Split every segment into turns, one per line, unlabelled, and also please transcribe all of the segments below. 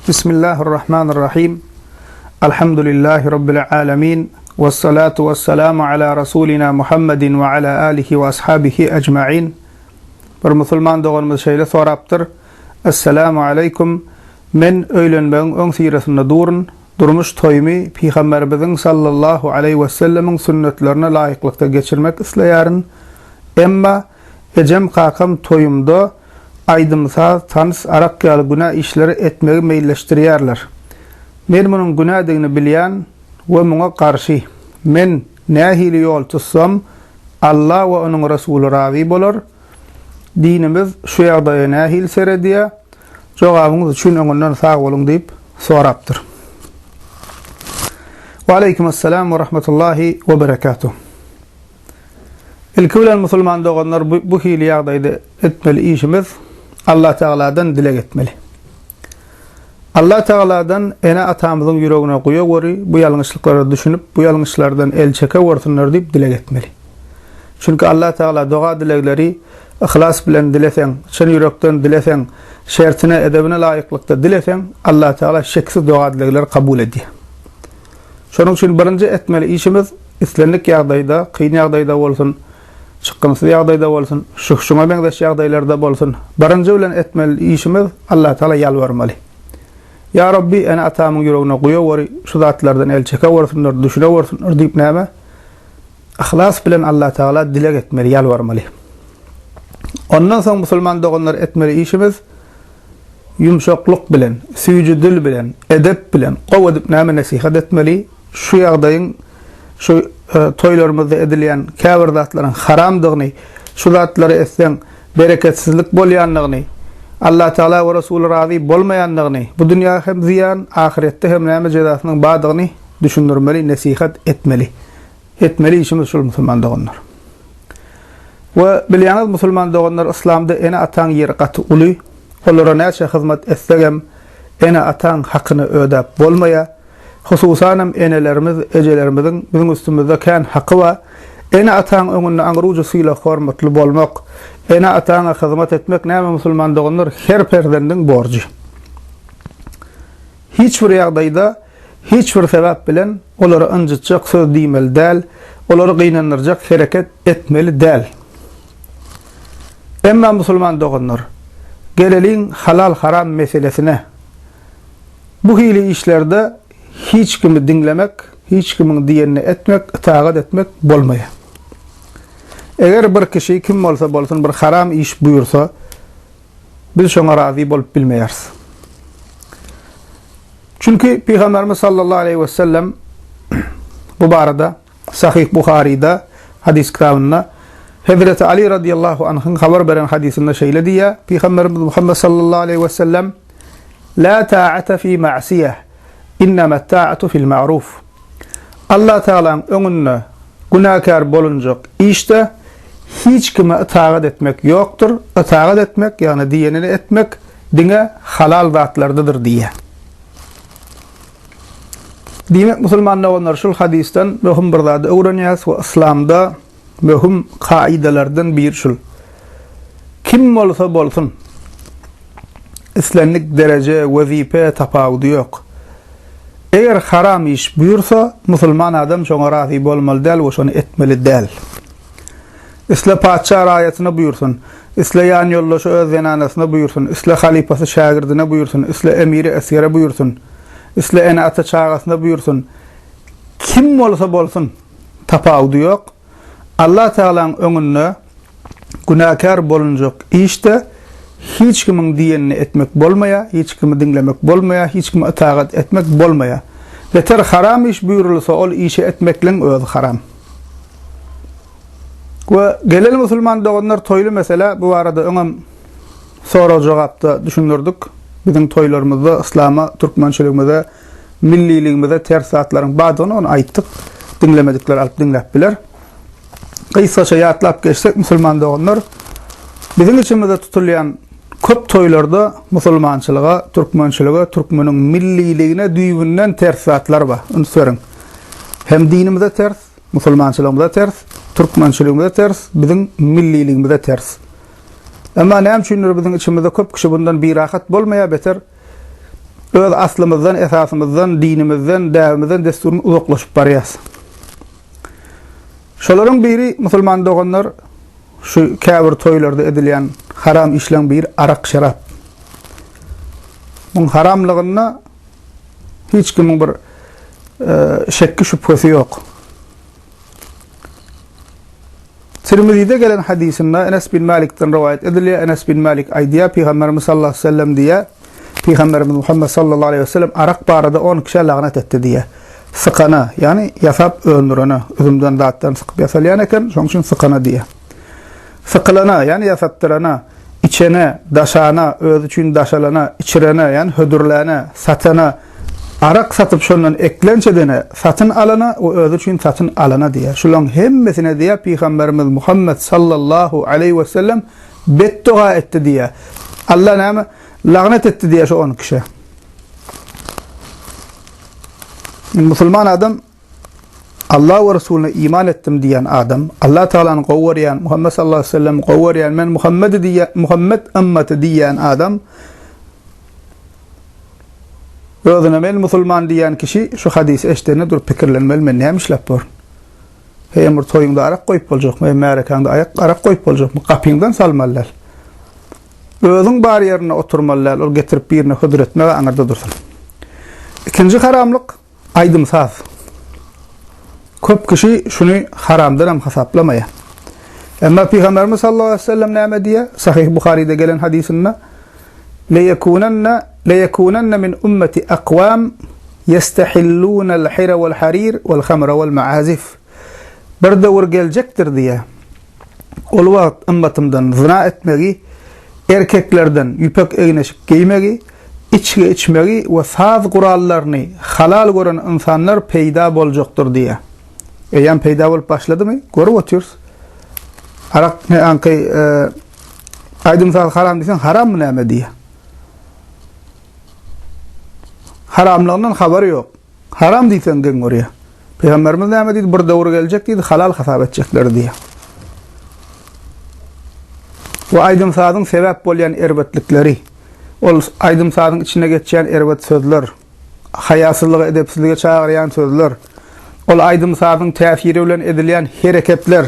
Bismillahirrahmanirrahim. Elhamdülillahi Rabbil alemin. Vessalatu vesselamu ala Rasulina Muhammedin ve ala alihi ve ashabihi ecma'in. Bir musulman doğanımız şeyle soraptır. Esselamu aleykum. Men öýlenmegiň öň siresinde durmuş toymy Peygamberimizin sallallahu aleyhi ve sellemin sünnetlerine laýyklykda geçirmek isleýäryn. Emma ejem kakam toyumda aydımsa tanys arak ýaly günah işleri etmegi meýilleşdirýärler. Men munyň günah diňini bilýän we muňa garşy men nähili ýol tutsam Allah we onuň Rasuly razy bolar. Dinimiz şu ýagdaýa nähil serediýär. Jogabyňyz üçin öňünden sag boluň diýip sorapdyr. Wa aleykumussalam we rahmetullahi we berekatuh. İlki musulman doğanlar bu hili ýagdaýda etmeli işimiz Allah Teala'dan dilek etmeli. Allah Teala'dan ene atamyzyň ýüregine goýa göri bu ýalňyşlyklary düşünüp bu ýalňyşlardan el çeke worsunlar diýip dilek etmeli. Çünki Allah Teala doga dilekleri ihlas bilen dileseň, çyn ýürekden dileseň, şertine edebine laýyklykda dileseň, Allah Teala şeksiz doga dilekleri kabul edýär. Şonuň üçin birinji etmeli işimiz islenlik ýagdaýda, kyn ýagdaýda bolsun, çıkkımsız ýagdaýda bolsun, şuňa beňdeş ýagdaýlarda bolsun, birinji bilen etmeli işimiz Allah Teala ýalvarmaly. Ya Rabbi, ene atamyň ýüregine goýa göri, şu zatlardan el çeke worsunlar, düşüne worsunlar diýip näme? İhlas bilen Allah Teala dilek etmeli, ýalvarmaly. Ondan soň musulman doganlar etmeli işimiz yumşaklyk bilen, süýji dil bilen, edep bilen, gowy edip näme nasihat etmeli, şu ýagdaýyň şu toýlarymyzda edilýän käbir zatlaryň haramdygyny, şu zatlary etseň bereketsizlik bolýanlygyny, Allah Teala we Rasuly razy bolmaýanlygyny, bu dünýä hem ziyan, ahiretde hem näme jezasynyň badygyny düşündirmeli, nasihat etmeli. Etmeli işimiz şol musulman doganlar. We bilýäňiz musulman doganlar islamda ene ataň ýeri gaty uly, olara näçe hyzmat etsegem ene ataň hakyny ödäp bolmaýa. Hususan enelerimiz, ejelerimizin bizim üstümizde kän haqqy wa ene ataň öňünde aňrujusyla hormatly bolmak, ene ataňa hyzmat etmek näme musulman doganlar her perdendiň borjy. Hiç bir ýagdaýda, hiç bir sebäp bilen olary ynjytjak söz diýmeli däl, olary gynandyrjak hereket etmeli däl. Emma musulman doganlar geleliň halal haram meselesine bu hili işlerde hiç kimi dinlemek, hiç kimin diýenini etmek, itaat etmek bolmaýar. Eger bir kişi kim bolsa bolsun bir haram iş buyursa, biz şoňa razy bolup bilmeýäris. Çünki Peygamberimiz sallallahu aleyhi ve sellem bu barada Sahih Buhari'da hadis kitabında Hazreti Ali radıyallahu anh'ın haber veren hadisinde şeýle diýär: Peygamberimiz Muhammed sallallahu aleyhi ve sellem la ta'ata fi ma'siyeh innama ta'atu fil ma'ruf. Allah Teala'nın öňünde günahkar bolunjak işte hiç kime itaat etmek yoktur. Itaat etmek yani diýenini etmek dine halal zatlardadır diýär. Diýmek musulmanlar şol hadisten möhüm bir zat öwrenýär we islamda möhüm kaidelerden bir şol. Kim bolsa bolsun islenlik derece, wezipe tapawudy ýok. Eger haram iş buyursa, musulman adam şoňa razy bolmaly däl we şonu etmeli däl. Isla paçça raýatyna buyursun, isla ýan ýoldaşy öz zenanasyna buyursun, isla halifasy şagirdine buyursun, isla emiri esgere buyursun, isla ene ata çağasına buyursun. Kim bolsa bolsun tapawudy ýok. Allah Teala'nın öňünde günahkar bolunjak işte hiç kimin diýenini etmek bolmaýa, hiç kimi dinlemek bolmaýa, hiç kimi itaat etmek bolmaýa. Beter haram iş buyurulsa ol işi etmeklen öz haram. Ve gelel musulman doganlar toýly mesela bu arada öňem sora jogapda düşünürdik. Bizim toýlarymyzda, islama, türkmençiligimizde, milliligimizde ters zatlaryň badyny onu aýtdyk. Dinlemedikler alyp dinläp biler. Kıysaça ýatlap geçsek musulman doganlar bizim içimizde tutulýan köp toýlarda musulmançylyga, türkmençilige, türkmeniň milliligine düýbünden ters zatlar bar. Onu söreň. Hem dinimizde ters, musulmançylygymyzda ters, türkmençiligimizde ters, bizim milliligimizde ters. Ama näme üçin bizim içimizde köp kişi bundan bir rahat bolmaýar beter öz aslymyzdan, esasymyzdan, dinimizden, däwimizden, desturumyzdan uzaklaşyp barýas. Şolaryň biri musulman doganlar şu käbir toýlarda edilýän haram işleň bir arak şarap. Bunun haramlygyna hiç kimin bir şekki şüphesi yok. Tirmizi'de gelen hadisinde Enes bin Malik'ten rivayet ediliyor. Enes bin Malik aydiya Peygamberimiz sallallahu aleyhi ve sellem diye Peygamberimiz Muhammed sallallahu aleyhi ve sellem arak barada 10 kişiye lagnet etti diye. Sıkana yani yasap öldürene üzümden dağıttan sıkıp yasalyan eken şoň üçin sıkana diye. Sıkılana yani yasattırana, içene, daşana, öz üçün daşalana, içirene yani hödürlene, satana, arak satıp şondan eklençedene satın alana o öz üçün satın alana diye. Şulan hemmesine diye Peygamberimiz Muhammed sallallahu aleyhi ve sellem beddua etti diye. Allah näme lagnet etti diye şu 10 kişi. Müslüman adam Allah ve Resulüne iman ettim diyen adam, Allah Teala'nın qowwaryan, Muhammed sallallahu aleyhi ve sellem qowwaryan, men Muhammed ümmeti diyen adam, özüne men musulman diyen kişi şu hadisi eşlerine dur pikirlenmeli, men näme işläp bor? Heýemir toýuňda arak goýup boljakmy, märekanda arak goýup boljakmy? Kapyňdan salmalylar. Özüň bar ýerine oturmalylar, ol getirip birine hödür etmeli, aňarda dursun. İkinci haramlyk aýdymsaz. Köp kişi şunu haramdan hem hasaplamaýar. Emma Peygamberimiz sallallahu aleyhi ve sellem näme diýär? Sahih Buhari'de gelen hadisinde لَيَكُونَنَّ مِنْ أُمَّةِ أَقْوَامٍ يَسْتَحِلُّونَ الْحِرَ وَالْحَرِيرَ وَالْخَمْرَ وَالْمَعَازِفِ Bir döwür geljekdir diye. Ol wagt ümmetimden zina etmegi, erkeklerden yüpek egneşik giymegi, içki içmegi ve saz gurallaryny halal gören insanlar peýda boljakdyr diye. Eýen peýda bolup başladymy? Görüp otyrys. Arak ne ankay aýdymsaz haram diýsen haram näme diye. Haramlığından haberi yok. Haram diýsen gen oraya. Peygamberimiz näme diýdi? Bir döwür geljek diýdi, halal hasap etjekler diye. Bu aýdymsazyň sebäp bolýan erbetlikleri, ol aýdymsazyň içine geçýän erbet sözler, hayasyzlyga, edepsizlige çağırýan sözler, ol aýdymsazyň täsiri bilen edilýän hereketler,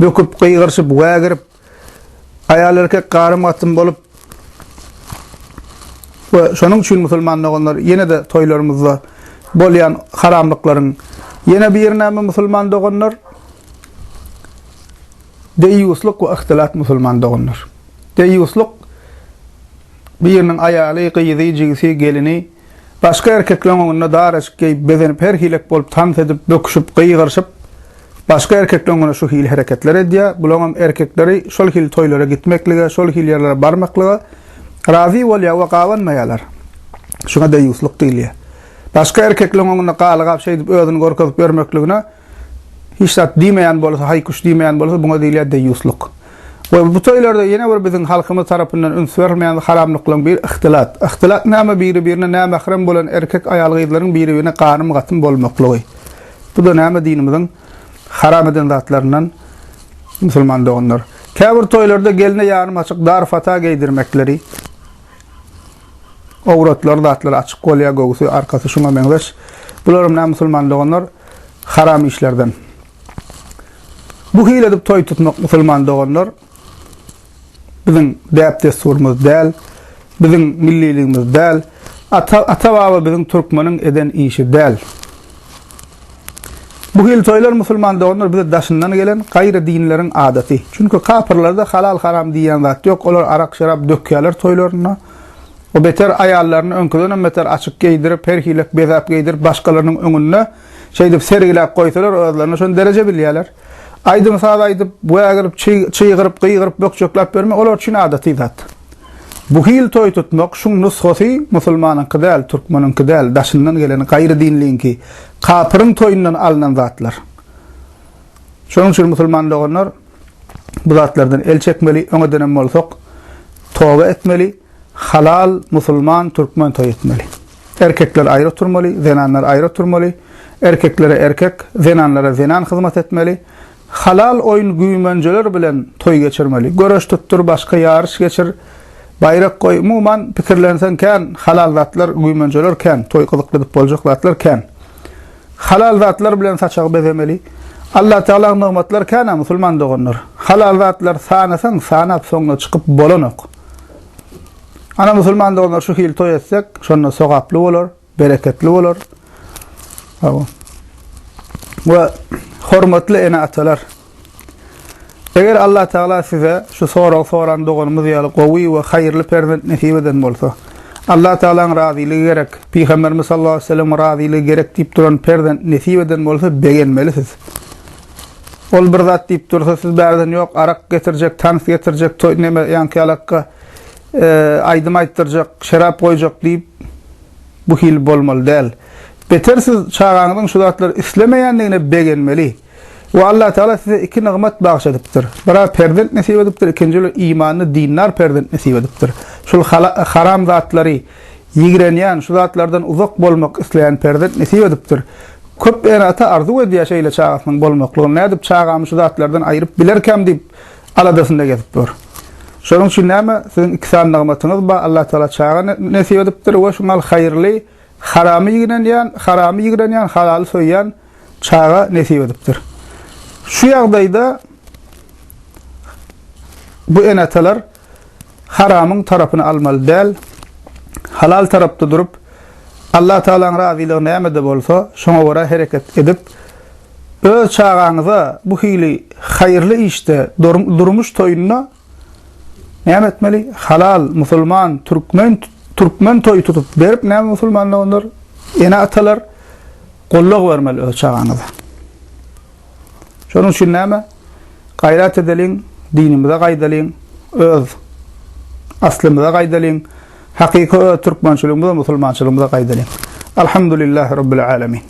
böküp gıýgyrşyp, wägirip, aýal erkek garym-gatym bolup, ve şonuň üçin musulmanlar onlar ýene de toýlarymyzda bolýan haramlyklaryň ýene bir näme musulman doganlar deýusluk we ihtilat musulman doganlar. Deýusluk biriniň aýaly, gyýzy, jigisi, gelini başga erkeklerin oňunda daraşyk geýip bezenip her hilek bolup tans edip böküşüp gıýgyrşyp başga erkeklerin oňuna şu hil hereketler edýär. Bularň erkekleri şol hil toýlara gitmeklige, şol hil ýerlere barmaklyga razi bolýar we gawanmaýarlar. Şuna deýusluk diýilýär. Başga erkeklerin oňunda galyp şey edip özüni gorkazyp bermekligine hiç zat diýmeýän bolsa, haýkuş diýmeýän bolsa buna diýilýär deýusluk. We bu toýlarda ýene bir biziň halkymyz tarapyndan üns bermeýän haramlyklaryň bir ihtilat. Ihtilat näme biri-birine näme mahram bolan erkek aýal gyzlaryň biri-birine garym gatym bolmaklygy. Bu da näme dinimiziň haram eden zatlaryndan musulman doganlar. Käbir toýlarda geline ýarym açyk dar fata geydirmekleri, awratlar zatları açyk bolýar goýsy arkasy şuna meňzeş. Bular näme musulman doganlar haram işlerden. Bu hile edip toy tutmak musulman doganlar biziň däp desturumyz däl, biziň milliligimiz däl, ata-baba biziň türkmeniň eden işi däl. Bu hil toylar musulman doganlar bize daşyndan gelen gaýry dinleriň adaty. Çünkü kapyrlarda halal haram diýen zat ýok. Olar arak şarap dökýärler toylaryna. O beter aýallaryny öňküden beter açyk geýdirip, her hilek bezap geýdirip başgalarynyň öňünde şeýdip sergilap goýsalar, özlerini şon derece bilýärler. Aýdymsaz aýdyp, wägirip, çyýgyryp, gıýgyryp, bökçöklap bermek olar üçin adaty zat. Bu hil toy tutmak şuň nusxasy musulmanyň kydal, türkmeniň kydal, daşyndan gelen gaýry dinliňki kapyryň toýundan alynan zatlar. Şonuň üçin musulman doganlar bu zatlardan el çekmeli, öňe dönem bolsak, toba etmeli, halal musulman türkmen toy etmeli. Erkekler aýry turmaly, zenanlar aýry turmaly. Erkeklere erkek, zenanlara zenan hyzmat etmeli. Halal oyun güýmenjeler bilen toy geçirmeli. Göreş tuttur, başka ýarış geçir. bayrak koy, umuman pikirlensen kän, halal zatlar, güýmenjeler kän, toy kızyklydyp boljak zatlar kän. Halal zatlar bilen saçagy bezemeli. Allah Teala nimetler kän, musulman dogonlar. Halal zatlar sanasan, sanap soňuna çykyp bolanok. Ana musulman dogonlar şu hil toy etsek, şonda sogaply bolar, bereketli bolar. Ve hormatly ene atalar. Eger Allah Teala size şu soran dogonumuz ýaly gowy we haýyrly perzent nesip eden bolsa, Allah Teala'nın razyligi gerek, Peygamberimiz sallallahu aleyhi ve sellem razyligi gerek diýip duran perzent nesip eden bolsa begenmelisiz. Ol bir zat diýip dursa siz bärden ýok, arak getirjek, tans getirjek, toy neme ýanky alakka aýdym aýtdyrjak, şerap goýjak diýip bu hil bolmaly däl. Beter siz çağanyňyň şu zatlar islemeýändigine begenmeli. Ve Allah Teala size iki nimet bağışladıptır. Bira perdent nesip edipdir, ikincili imanı dinler perdent nesip edipdir. Şul haram zatları yigirenýän, şu zatlardan uzak bolmak isleyen perdent nesip edipdir. Köp ata arzu edýär şeýle çağasynyň bolmaklygyny. Nädip çağamy şu zatlardan aýryp bilerkem diýip aladasynda gezip dur. Şonuň üçin näme siziň iki nimetyňiz bar. Allah Teala çağa nesip edipdir we şuňal haýyrly, haramy yigirenýän, halal soýýan çağa nesip edipdir. Şu ýagdaýda bu enatalar haramyň tarapyny almaly däl, halal tarapda durup Allah Taala'nın razylygyny näme de bolsa şoňa göre hereket edip öz çağaňyza bu hili haýyrly işte durmuş toýunyna näme etmeli? Halal, musulman, türkmen toýu tutup berip näme musulmanlar onlar enatalar golluk bermeli öz çağaňyza. Şonun üçin näme? Gaýrat edeliň, dinimize gaýdalyň, öz aslymyza gaýdalyň, hakyky türkmençiligimize, musulmançylygymyza gaýdalyň. Alhamdulillahi rabbil alamin.